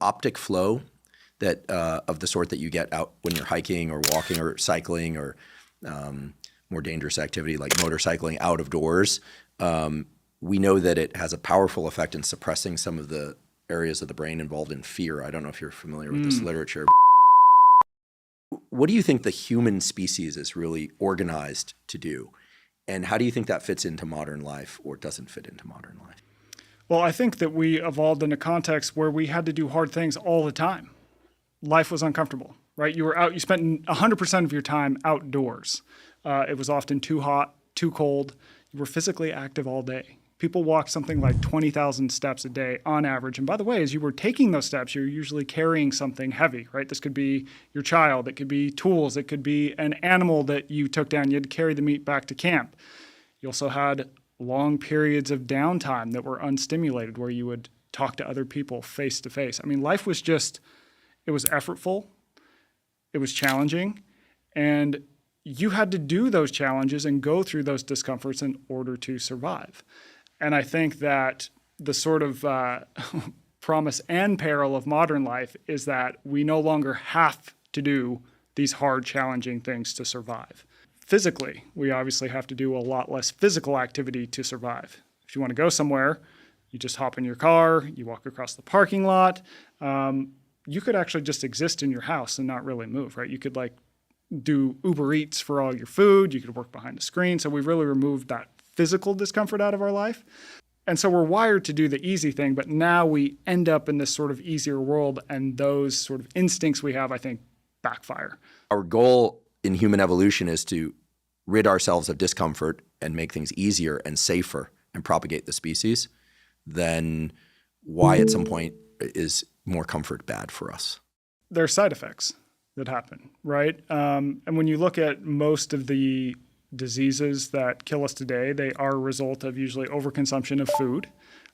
optic flow that of the sort that you get out when you're hiking or walking or cycling or more dangerous activity like motorcycling out of doors, we know that it has a powerful effect in suppressing some of the areas of the brain involved in fear. I don't know if you're familiar with this literature. What do you think the human species is really organized to do? And how do you think that fits into modern life or doesn't fit into modern life? Well, I think that we evolved in a context where we had to do hard things all the time. Life was uncomfortable, right? You were out, you spent 100% of your time outdoors. It was often too hot, too cold. You were physically active all day. People walked something like 20,000 steps a day on average. And by the way, as you were taking those steps, you're usually carrying something heavy, right? This could be your child. It could be tools. It could be an animal that you took down. You had to carry the meat back to camp. You also had long periods of downtime that were unstimulated where you would talk to other people face to face. I mean, life was just, it was effortful. It was challenging. And you had to do those challenges and go through those discomforts in order to survive. And I think that the sort of promise and peril of modern life is that we no longer have to do these hard, challenging things to survive. Physically, we obviously have to do a lot less physical activity to survive. If you want to go somewhere, you just hop in your car, you walk across the parking lot. You could actually just exist in your house and not really move, right? You could do Uber Eats for all your food. You could work behind a screen. So we've really removed that physical discomfort out of our life. And so we're wired to do the easy thing, but now we end up in this sort of easier world, and those sort of instincts we have, I think, backfire. Our goal in human evolution is to rid ourselves of discomfort and make things easier and safer and propagate the species. Then why at some point is more comfort bad for us? There are side effects that happen, right? And when you look at most of the diseases that kill us today, they are a result of usually overconsumption of food,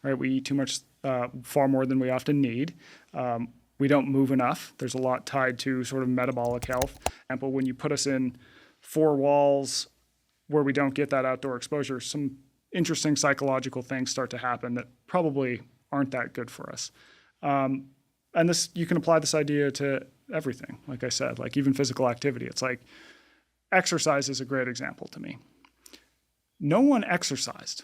right? We eat too much, far more than we often need. We don't move enough. There's a lot tied to sort of metabolic health. For example, when you put us in four walls where we don't get that outdoor exposure, some interesting psychological things start to happen that probably aren't that good for us. And this, you can apply this idea to everything. Like I said, like even physical activity. It's like exercise is a great example to me. No one exercised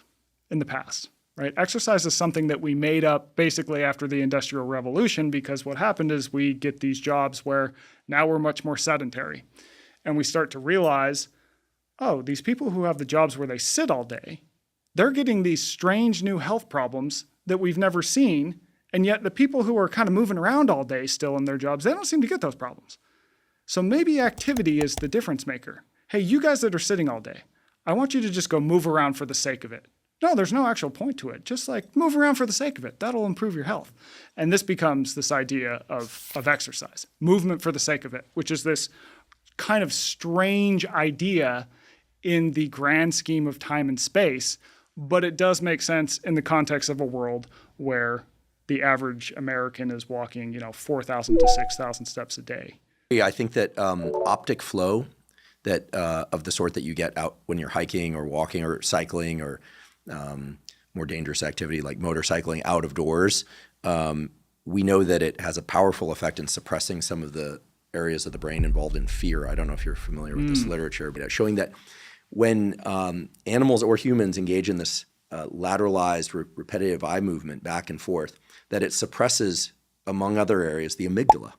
in the past, right? Exercise is something that we made up basically after the Industrial Revolution, because what happened is we get these jobs where now we're much more sedentary. And we start to realize, oh, these people who have the jobs where they sit all day, they're getting these strange new health problems that we've never seen. And yet the people who are kind of moving around all day still in their jobs, they don't seem to get those problems. So maybe activity is the difference maker. Hey, you guys that are sitting all day, I want you to just go move around for the sake of it. No, there's no actual point to it. Just like move around for the sake of it. That'll improve your health. And this becomes this idea of exercise, movement for the sake of it, which is this kind of strange idea in the grand scheme of time and space, but it does make sense in the context of a world where the average American is walking, 4,000 to 6,000 steps a day. I think that optic flow that of the sort that you get out when you're hiking or walking or cycling or more dangerous activity like motorcycling out of doors, we know that it has a powerful effect in suppressing some of the areas of the brain involved in fear. I don't know if you're familiar with this literature, but it's showing that when animals or humans engage in this lateralized repetitive eye movement back and forth, that it suppresses, among other areas, the amygdala.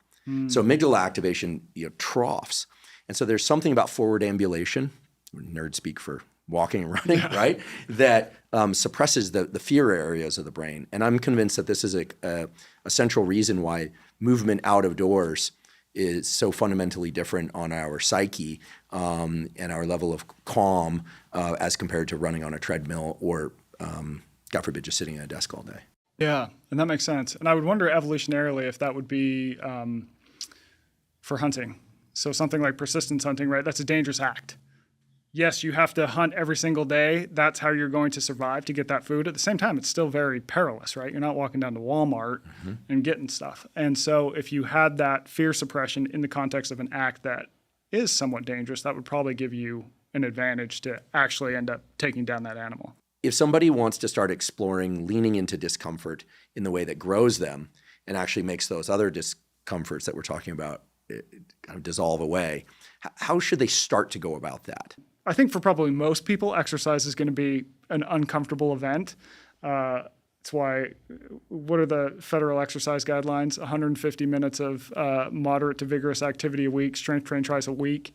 So amygdala activation troughs. And so there's something about forward ambulation, nerd speak for walking and running, right? That suppresses the fear areas of the brain. And I'm convinced that this is a central reason why movement out of doors is so fundamentally different on our psyche and our level of calm as compared to running on a treadmill or, God forbid, just sitting at a desk all day. Yeah, and that makes sense. And I would wonder evolutionarily if that would be for hunting. So something like persistence hunting, right? That's a dangerous act. Yes, you have to hunt every single day. That's how you're going to survive to get that food. At the same time, it's still very perilous, right? You're not walking down to Walmart and getting stuff. And so if you had that fear suppression in the context of an act that is somewhat dangerous, that would probably give you an advantage to actually end up taking down that animal. If somebody wants to start exploring leaning into discomfort in the way that grows them, and actually makes those other discomforts that we're talking about kind of dissolve away. How should they start to go about that? I think for probably most people, exercise is going to be an uncomfortable event. That's why, what are the federal exercise guidelines? 150 minutes of moderate to vigorous activity a week, strength train twice a week.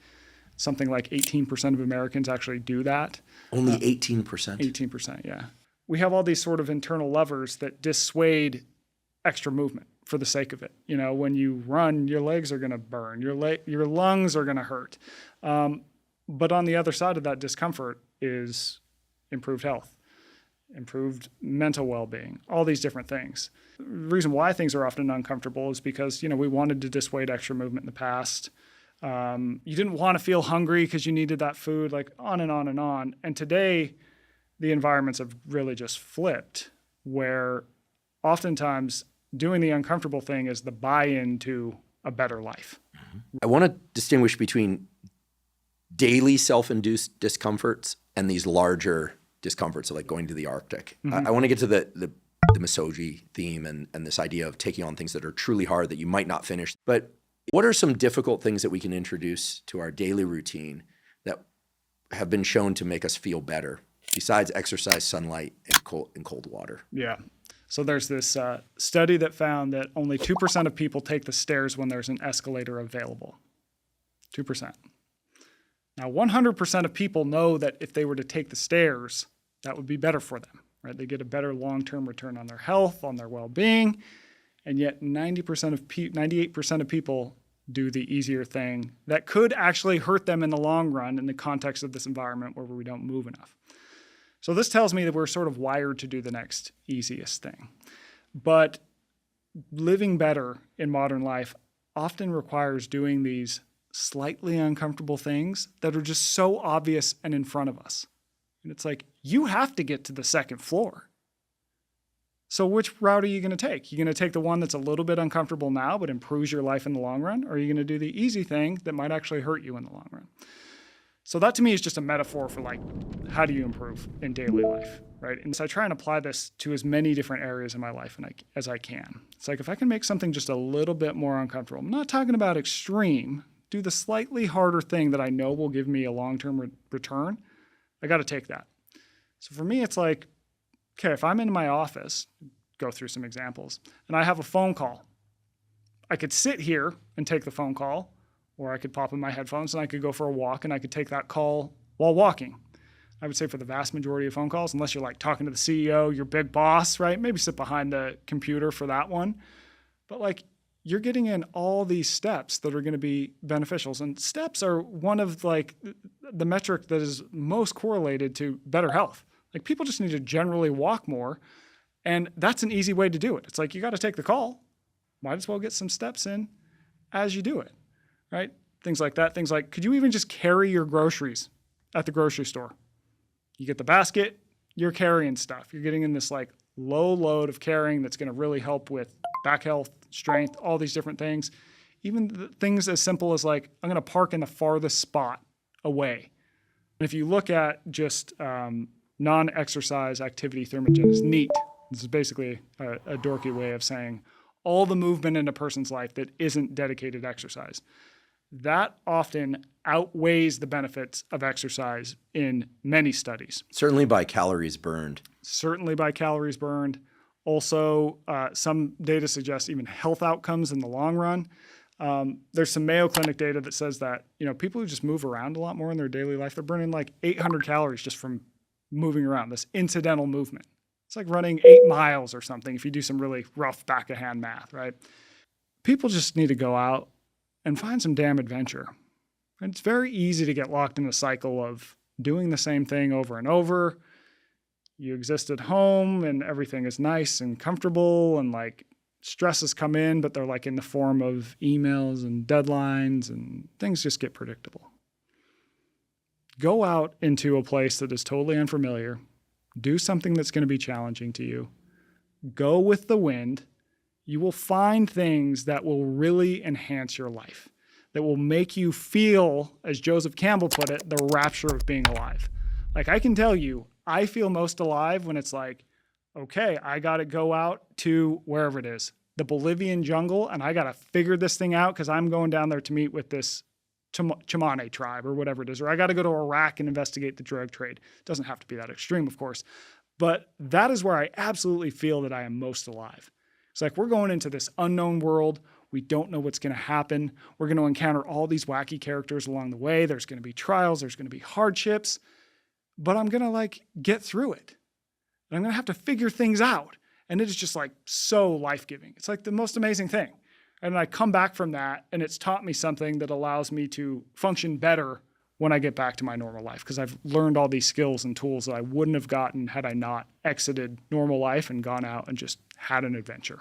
Something like 18% of Americans actually do that. Only 18%? 18%, yeah. We have all these sort of internal levers that dissuade extra movement for the sake of it. You know, when you run, your legs are going to burn, your lungs are going to hurt. But on the other side of that discomfort is improved health, improved mental well-being, all these different things. The reason why things are often uncomfortable is because, we wanted to dissuade extra movement in the past. You didn't want to feel hungry because you needed that food, like on and on and on. And today, the environments have really just flipped, where oftentimes doing the uncomfortable thing is the buy-in to a better life. I want to distinguish between daily self-induced discomforts and these larger discomforts, like going to the Arctic. I want to get to the misogy theme and this idea of taking on things that are truly hard that you might not finish. But what are some difficult things that we can introduce to our daily routine that have been shown to make us feel better, besides exercise, sunlight, and cold water? Yeah. So there's this study that found that only 2% of people take the stairs when there's an escalator available. 2%. Now, 100% of people know that if they were to take the stairs, that would be better for them, right? They get a better long-term return on their health, on their well-being, and yet 98% of people do the easier thing that could actually hurt them in the long run in the context of this environment where we don't move enough. So this tells me that we're sort of wired to do the next easiest thing. But living better in modern life often requires doing these slightly uncomfortable things that are just so obvious and in front of us. And it's like, you have to get to the second floor. So which route are you going to take? You're going to take the one that's a little bit uncomfortable now but improves your life in the long run? Or are you going to do the easy thing that might actually hurt you in the long run? So that to me is just a metaphor for like, how do you improve in daily life, right? And so I try and apply this to as many different areas in my life as I can. It's like, if I can make something just a little bit more uncomfortable, I'm not talking about extreme, do the slightly harder thing that I know will give me a long-term return, I got to take that. So for me, it's like, okay, if I'm in my office, go through some examples, and I have a phone call, I could sit here and take the phone call, or I could pop in my headphones and I could go for a walk and I could take that call while walking. I would say for the vast majority of phone calls, unless you're like talking to the CEO, your big boss, right? Maybe sit behind the computer for that one. But like, you're getting in all these steps that are going to be beneficial. And steps are one of like the metric that is most correlated to better health. Like, people just need to generally walk more. And that's an easy way to do it. It's like, you got to take the call. Might as well get some steps in as you do it, right? Things like that. Things like, could you even just carry your groceries at the grocery store? You get the basket, you're carrying stuff. You're getting in this like low load of carrying that's going to really help with back health, strength, all these different things. Even things as simple as like, I'm going to park in the farthest spot away. And if you look at just non-exercise activity thermogenesis, NEAT, this is basically a dorky way of saying all the movement in a person's life that isn't dedicated exercise. That often outweighs the benefits of exercise in many studies. Certainly by calories burned. Certainly by calories burned. Also, some data suggests even health outcomes in the long run. There's some Mayo Clinic data that says that, people who just move around a lot more in their daily life, they're burning like 800 calories just from moving around, this incidental movement. It's like running 8 miles or something if you do some really rough back-of-hand math, right? People just need to go out and find some damn adventure. And it's very easy to get locked in a cycle of doing the same thing over and over. You exist at home and everything is nice and comfortable, and like stresses come in, but they're like in the form of emails and deadlines, and things just get predictable. Go out into a place that is totally unfamiliar. Do something that's going to be challenging to you. Go with the wind. You will find things that will really enhance your life, that will make you feel, as Joseph Campbell put it, the rapture of being alive. Like, I can tell you, I feel most alive when it's like, okay, I got to go out to wherever it is, the Bolivian jungle and I got to figure this thing out because I'm going down there to meet with this Chamane tribe or whatever it is, or I got to go to Iraq and investigate the drug trade. It doesn't have to be that extreme, of course, but that is where I absolutely feel that I am most alive. It's like we're going into this unknown world. We don't know what's going to happen. We're going to encounter all these wacky characters along the way. There's going to be trials. There's going to be hardships, but I'm going to like get through it. And I'm going to have to figure things out. And it is just like so life-giving. It's like the most amazing thing. And I come back from that and it's taught me something that allows me to function better when I get back to my normal life because I've learned all these skills and tools that I wouldn't have gotten had I not exited normal life and gone out and just had an adventure.